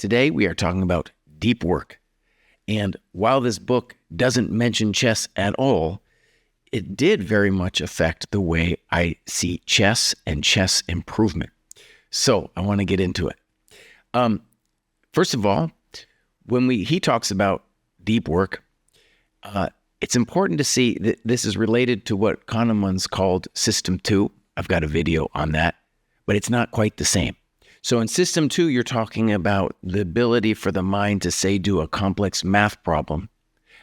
Today we are talking about deep work. And while this book doesn't mention chess at all, it did very much affect the way I see chess and chess improvement. So I want to get into it. First of all, when he talks about deep work, it's important to see that this is related to what Kahneman's called System 2. I've got a video on that, but it's not quite the same. So in System 2, you're talking about the ability for the mind to, say, do a complex math problem,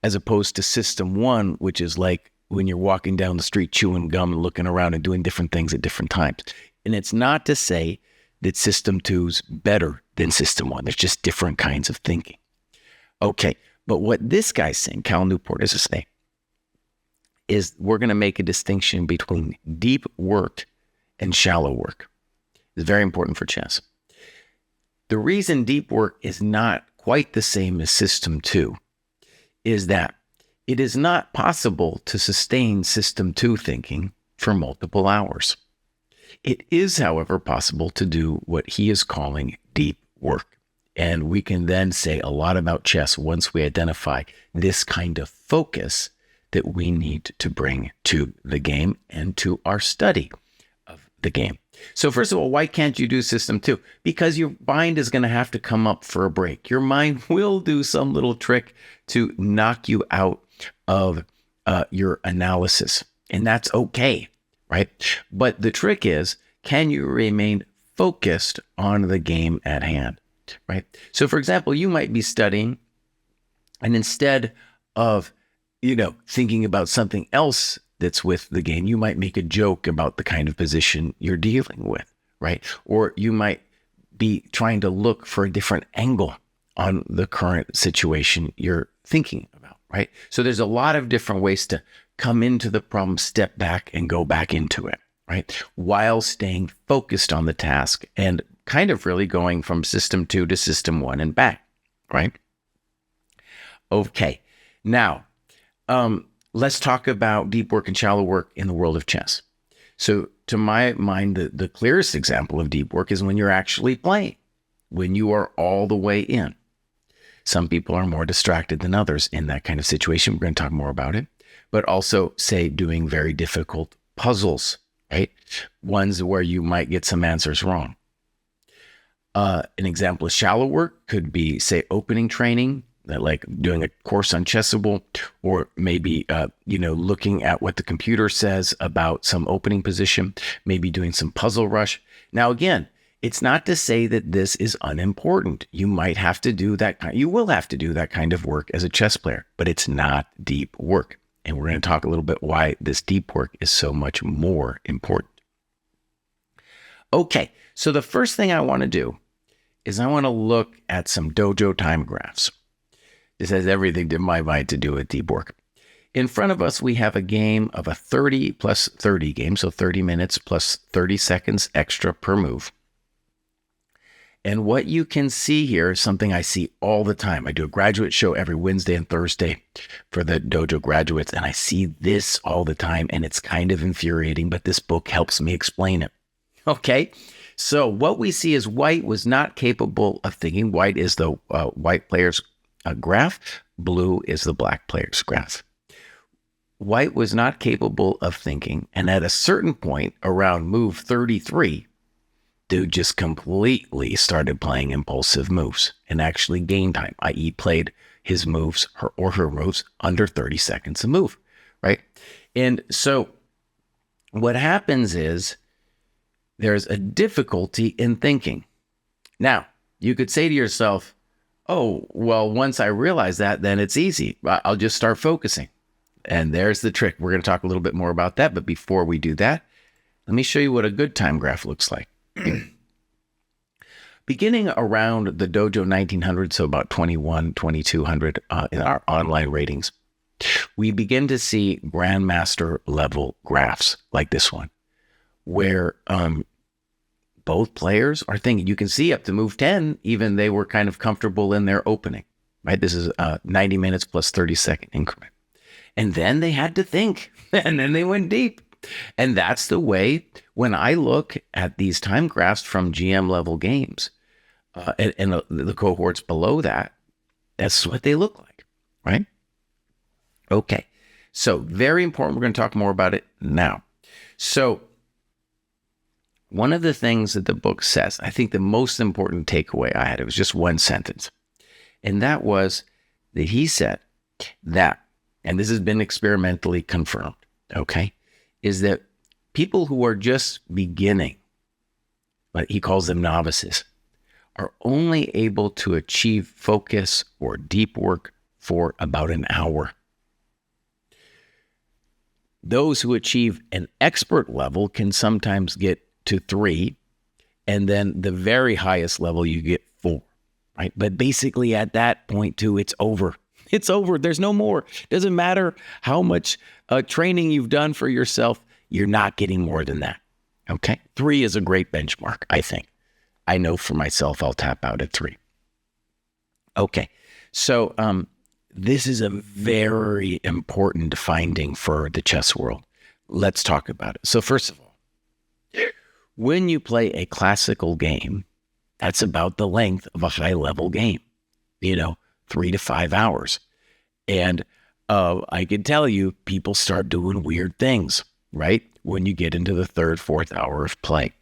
as opposed to System 1, which is like when you're walking down the street chewing gum and looking around and doing different things at different times. And it's not to say that System 2's better than System 1. There's just different kinds of thinking. Okay, but what this guy's saying, Cal Newport is saying, is we're going to make a distinction between deep work and shallow work. It's very important for chess. The reason deep work is not quite the same as System 2 is that it is not possible to sustain System 2 thinking for multiple hours. It is, however, possible to do what he is calling deep work. And we can then say a lot about chess once we identify this kind of focus that we need to bring to the game and to our study of the game. So first of all, why can't you do System 2? Because your mind is going to have to come up for a break. Your mind will do some little trick to knock you out of your analysis. And that's okay, right? But the trick is, can you remain focused on the game at hand, right? So for example, you might be studying, and instead of, thinking about something else that's with the game, you might make a joke about the kind of position you're dealing with, right? Or you might be trying to look for a different angle on the current situation you're thinking about, right? So there's a lot of different ways to come into the problem, step back, and go back into it, right? While staying focused on the task and kind of really going from System 2 to System 1 and back, right? Okay, now, let's talk about deep work and shallow work in the world of chess. So to my mind, the clearest example of deep work is when you're actually playing, when you are all the way in. Some people are more distracted than others in that kind of situation. We're going to talk more about it. But also, say, doing very difficult puzzles, right? Ones where you might get some answers wrong. An example of shallow work could be, say, opening training, like doing a course on Chessable, or maybe, looking at what the computer says about some opening position, maybe doing some puzzle rush. Now, again, it's not to say that this is unimportant. You might have to do you will have to do that kind of work as a chess player, but it's not deep work. And we're going to talk a little bit why this deep work is so much more important. Okay, so the first thing I want to do is I want to look at some dojo time graphs. This has everything to my mind to do with deep work. In front of us, we have a game of a 30 plus 30 game, so 30 minutes plus 30 seconds extra per move. And what you can see here is something I see all the time. I do a graduate show every Wednesday and Thursday for the dojo graduates, and I see this all the time, and it's kind of infuriating, but this book helps me explain it. Okay, so what we see is white was not capable of thinking. White is the white player's graph. Blue is the black player's graph. White was not capable of thinking, and at a certain point around move 33, dude just completely started playing impulsive moves and actually gained time, i.e. played his moves or her moves under 30 seconds a move, right? And so what happens is there's a difficulty in thinking. Now, you could say to yourself, oh, well, once I realize that, then it's easy. I'll just start focusing. And there's the trick. We're going to talk a little bit more about that. But before we do that, let me show you what a good time graph looks like. Beginning around the Dojo 1900, so about 2200 in our online ratings, we begin to see grandmaster level graphs like this one, where both players are thinking. You can see up to move 10, even they were kind of comfortable in their opening, right? This is 90 minutes plus 30-second increment. And then they had to think, and then they went deep. And that's the way, when I look at these time graphs from GM level games, and the cohorts below that, that's what they look like, right? Okay. So very important. We're going to talk more about it now. So one of the things that the book says, I think the most important takeaway I had, it was just one sentence. And that was that he said that, and this has been experimentally confirmed, okay, is that people who are just beginning, but he calls them novices, are only able to achieve focus or deep work for about an hour. Those who achieve an expert level can sometimes get to 3, and then the very highest level you get 4, right? But basically at that point too, it's over. It's over. There's no more. Doesn't matter how much training you've done for yourself, you're not getting more than that, okay? 3 is a great benchmark, I think. I know for myself, I'll tap out at 3. Okay, so this is a very important finding for the chess world. Let's talk about it. So first of all, when you play a classical game, that's about the length of a high-level game, 3 to 5 hours. And I can tell you, people start doing weird things, right? When you get into the 3rd, 4th hour of play.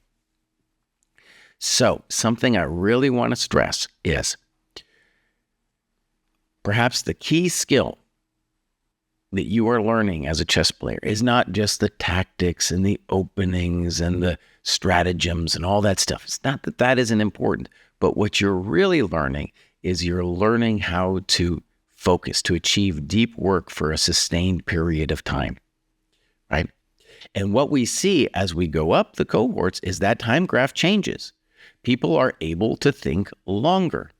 So something I really want to stress is perhaps the key skill that you are learning as a chess player is not just the tactics and the openings and the stratagems and all that stuff. It's not that that isn't important, but what you're really learning is you're learning how to focus, to achieve deep work for a sustained period of time, right? And what we see as we go up the cohorts is that time graph changes. People are able to think longer.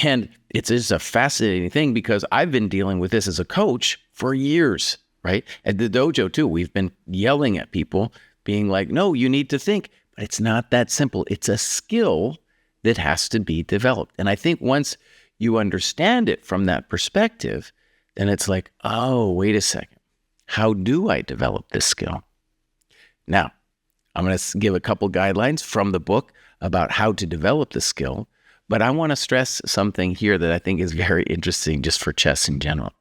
And it's just a fascinating thing because I've been dealing with this as a coach for years, right? At the dojo too, we've been yelling at people being like, no, you need to think. But it's not that simple. It's a skill that has to be developed. And I think once you understand it from that perspective, then it's like, oh, wait a second. How do I develop this skill? Now, I'm going to give a couple guidelines from the book about how to develop the skill. But I want to stress something here that I think is very interesting just for chess in general.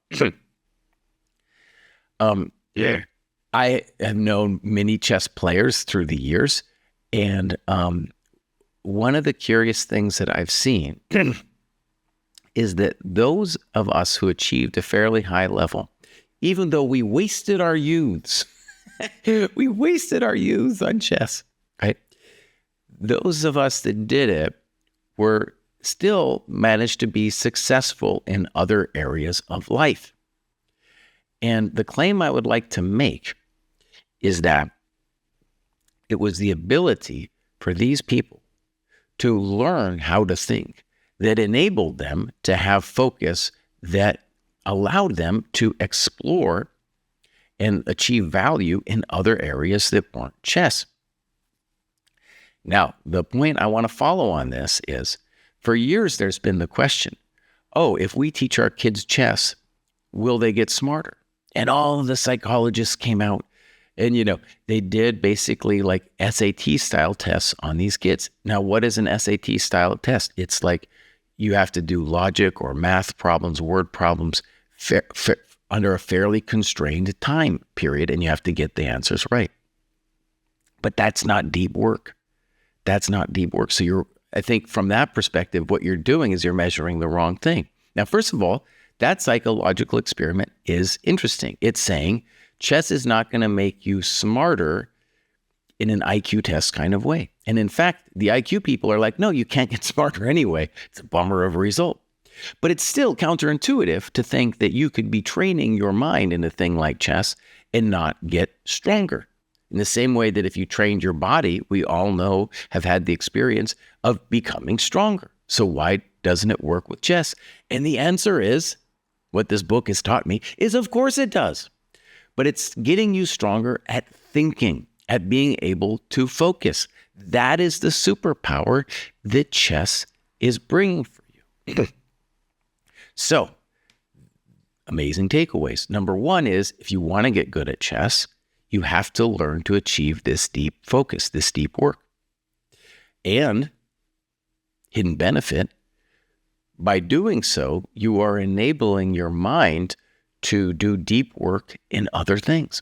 I have known many chess players through the years. And one of the curious things that I've seen is that those of us who achieved a fairly high level, even though we wasted our youths, we wasted our youth on chess, right? Those of us that did it were still managed to be successful in other areas of life. And the claim I would like to make is that it was the ability for these people to learn how to think that enabled them to have focus that allowed them to explore and achieve value in other areas that weren't chess. Now, the point I want to follow on this is, for years there's been the question, oh, if we teach our kids chess, will they get smarter? And all of the psychologists came out and, they did basically like SAT style tests on these kids. Now, what is an SAT style test? It's like you have to do logic or math problems, word problems under a fairly constrained time period, and you have to get the answers right. But that's not deep work. That's not deep work. So I think from that perspective, what you're doing is you're measuring the wrong thing. Now, first of all, that psychological experiment is interesting. It's saying chess is not going to make you smarter in an IQ test kind of way. And in fact, the IQ people are like, no, you can't get smarter anyway. It's a bummer of a result. But it's still counterintuitive to think that you could be training your mind in a thing like chess and not get stronger. In the same way that if you trained your body, we all know, have had the experience of becoming stronger. So why doesn't it work with chess? And the answer is, what this book has taught me, is of course it does. But it's getting you stronger at thinking, at being able to focus. That is the superpower that chess is bringing for you. So, amazing takeaways. Number one is, if you want to get good at chess, you have to learn to achieve this deep focus, this deep work. And hidden benefit. By doing so, you are enabling your mind to do deep work in other things.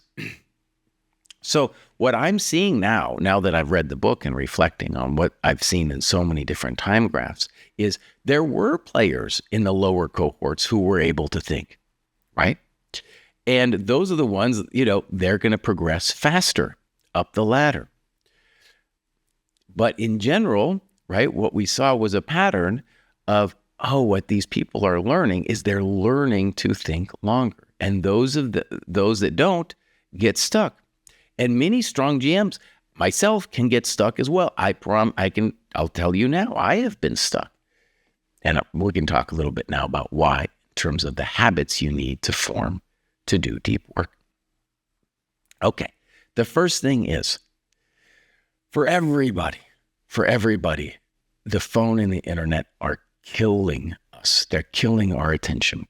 So what I'm seeing now that I've read the book and reflecting on what I've seen in so many different time graphs, is there were players in the lower cohorts who were able to think, right? And those are the ones, they're going to progress faster up the ladder. But in general, right, what we saw was a pattern of, what these people are learning is they're learning to think longer. And those that don't get stuck. And many strong GMs, myself, can get stuck as well. I'll tell you now, I have been stuck. And we can talk a little bit now about why, in terms of the habits you need to form to do deep work. Okay, the first thing is, for everybody, the phone and the internet are killing us. They're killing our attention.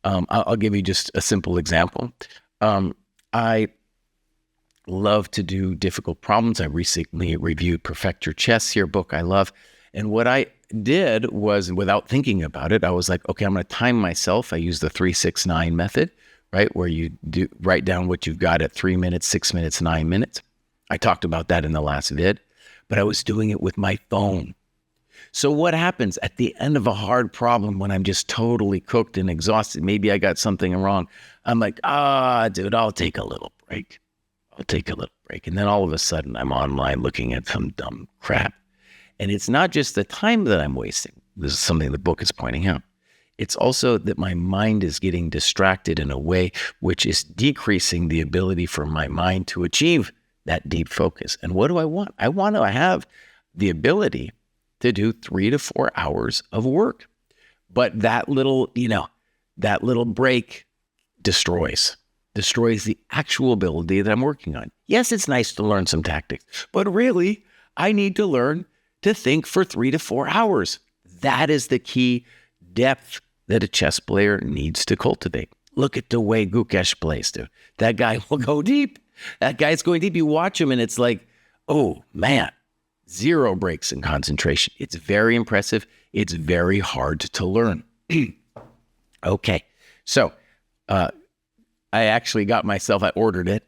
I'll give you just a simple example. I love to do difficult problems. I recently reviewed Perfect Your Chess, your book I love. And what I did was, without thinking about it, I was like, okay, I'm going to time myself. I use the 3-6-9 method, right? Where you write down what you've got at 3 minutes, 6 minutes, 9 minutes. I talked about that in the last vid, but I was doing it with my phone. So what happens at the end of a hard problem when I'm just totally cooked and exhausted? Maybe I got something wrong. I'm like, dude, I'll take a little break. And then all of a sudden I'm online looking at some dumb crap. And it's not just the time that I'm wasting. This is something the book is pointing out. It's also that my mind is getting distracted in a way which is decreasing the ability for my mind to achieve that deep focus. And what do I want? I want to have the ability to do 3 to 4 hours of work. But that little break destroys the actual ability that I'm working on. Yes, it's nice to learn some tactics, but really, I need to learn to think for 3 to 4 hours. That is the key depth that a chess player needs to cultivate. Look at the way Gukesh plays, dude. That guy will go deep. That guy's going deep. You watch him and it's like, oh man, 0 breaks in concentration. It's very impressive. It's very hard to learn. Okay, so I actually got myself, I ordered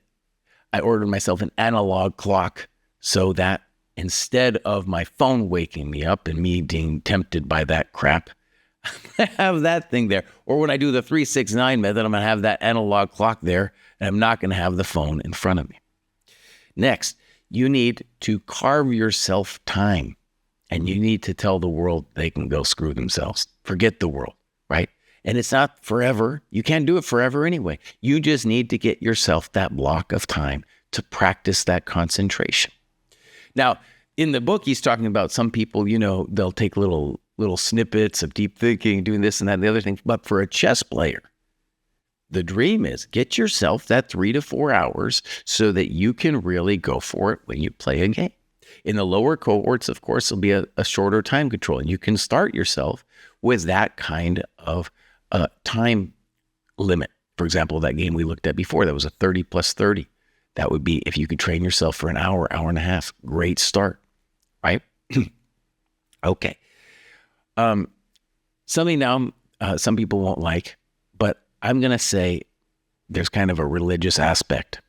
myself an analog clock so that instead of my phone waking me up and me being tempted by that crap, I have that thing there. Or when I do the 3-6-9 method, I'm going to have that analog clock there, and I'm not going to have the phone in front of me. Next, you need to carve yourself time, and you need to tell the world they can go screw themselves. Forget the world, right? And it's not forever. You can't do it forever anyway. You just need to get yourself that block of time to practice that concentration. Now, in the book, he's talking about some people, they'll take little snippets of deep thinking, doing this and that and the other thing. But for a chess player, the dream is get yourself that 3 to 4 hours so that you can really go for it when you play a game. In the lower cohorts, of course, it'll be a shorter time control. And you can start yourself with that kind of time limit. For example, that game we looked at before, that was a 30 plus 30. That would be if you could train yourself for an hour and a half. Great start, right? Okay. Something now some people won't like, but I'm going to say there's kind of a religious aspect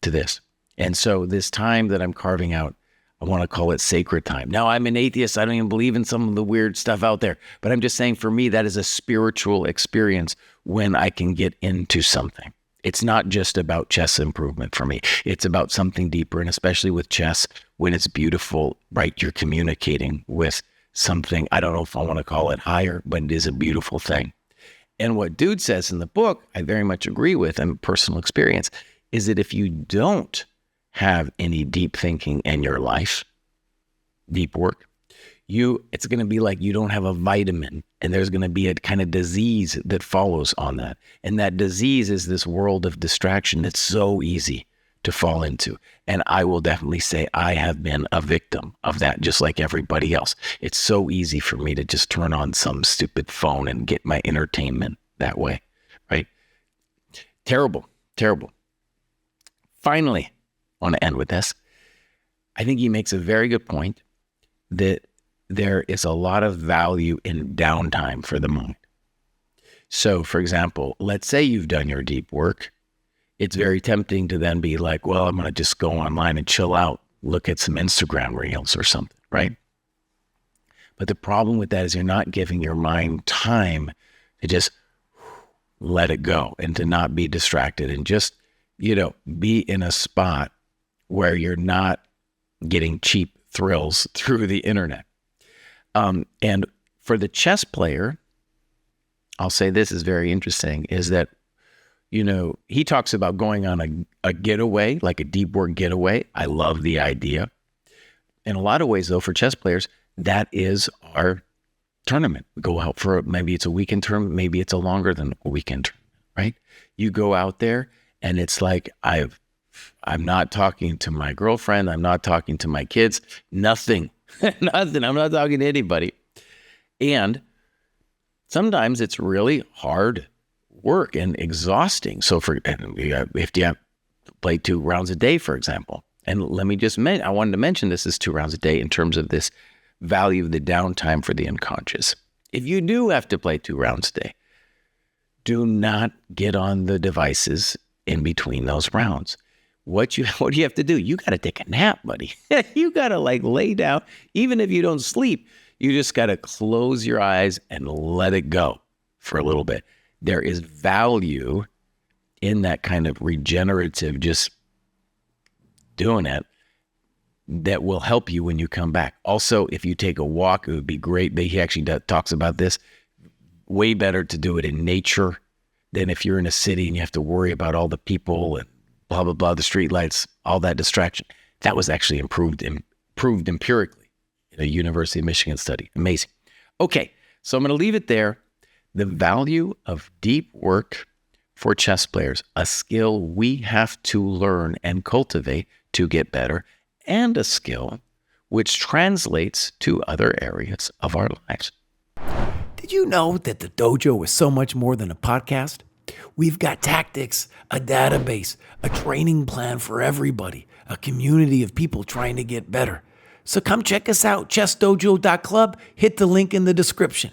to this. And so this time that I'm carving out, I want to call it sacred time. Now, I'm an atheist. I don't even believe in some of the weird stuff out there. But I'm just saying, for me, that is a spiritual experience when I can get into something. It's not just about chess improvement for me. It's about something deeper. And especially with chess, when it's beautiful, right? You're communicating with something. I don't know if I want to call it higher, but it is a beautiful thing. And what Dude says in the book, I very much agree with, and personal experience, is that if you don't have any deep thinking in your life, deep work, it's going to be like you don't have a vitamin, and there's going to be a kind of disease that follows on that. And that disease is this world of distraction that's so easy to fall into. And I will definitely say I have been a victim of that, just like everybody else. It's so easy for me to just turn on some stupid phone and get my entertainment that way, right? Terrible, terrible. Finally, I want to end with this. I think he makes a very good point that there is a lot of value in downtime for the mind. So, for example, let's say you've done your deep work. It's very tempting to then be like, well, I'm going to just go online and chill out, look at some Instagram reels or something, right? But the problem with that is you're not giving your mind time to just let it go and to not be distracted and just, be in a spot where you're not getting cheap thrills through the internet. And for the chess player, I'll say this is very interesting, is that, he talks about going on a getaway, like a deep work getaway. I love the idea. In a lot of ways, though, for chess players, that is our tournament. We go out for, maybe it's a weekend tournament, maybe it's a longer than a weekend tournament, right? You go out there and it's like, I'm not talking to my girlfriend. I'm not talking to my kids. Nothing. Nothing. I'm not talking to anybody. And sometimes it's really hard work and exhausting. So if you have to play 2 rounds a day, for example, and let me just I wanted to mention this is 2 rounds a day in terms of this value of the downtime for the unconscious. If you do have to play 2 rounds a day, do not get on the devices in between those rounds. What do you have to do? You got to take a nap, buddy. You got to lay down. Even if you don't sleep, you just got to close your eyes and let it go for a little bit. There is value in that kind of regenerative, just doing it, that will help you when you come back. Also, if you take a walk, it would be great. He actually talks about this. Way better to do it in nature than if you're in a city and you have to worry about all the people and blah, blah, blah, the streetlights, all that distraction. That was actually proved empirically in a University of Michigan study. Amazing. Okay, so I'm going to leave it there. The value of deep work for chess players, a skill we have to learn and cultivate to get better, and a skill which translates to other areas of our lives. Did you know that the dojo is so much more than a podcast? We've got tactics, a database, a training plan for everybody, a community of people trying to get better. So come check us out, ChessDojo.club. Hit the link in the description.